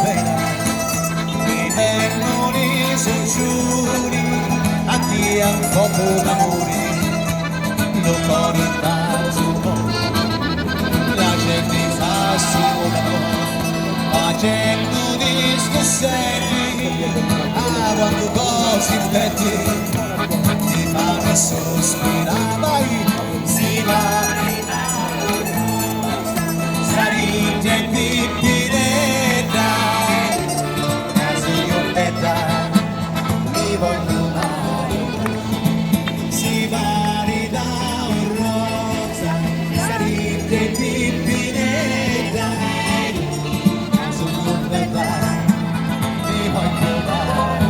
pena mi vengono i soggiorni a chi ha un poco d'amore lo cuore in sul mondo la gente fa suo lavoro facendo di stasera quando cose in petti ti fanno sospirare vai si va sarite di pineta se io bella mi voglio male si va da un rosa sarite di pineta se io bella mi voglio male.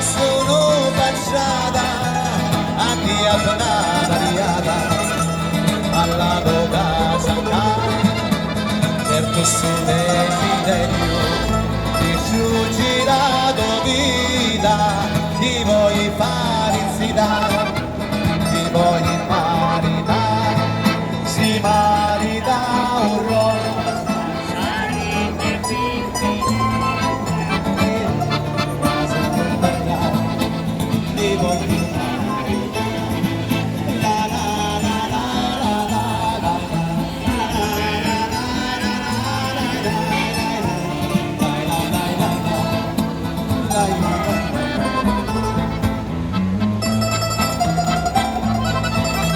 Sono passata a chi ha una variata alla boca saccare per questo desiderio di giugirato vita ti vuoi fare insidare ti vuoi maritare si marita un ruolo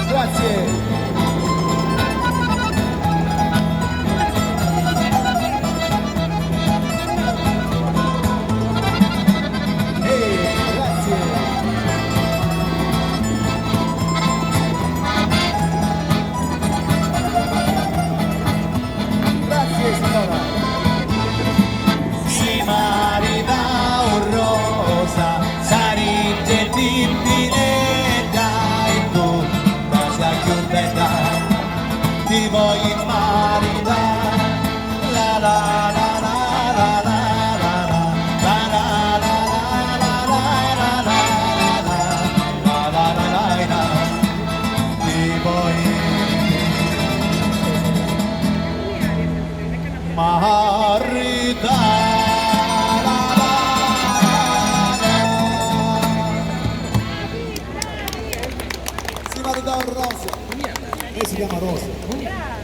Grazie. Si marita un rosa, sarite di pineta e tu, da sia più bella, ti voglio maritare, la la la la la la la la la la la la la la la ti voglio maritare. Si marita un rosa, lei si chiama Rosa.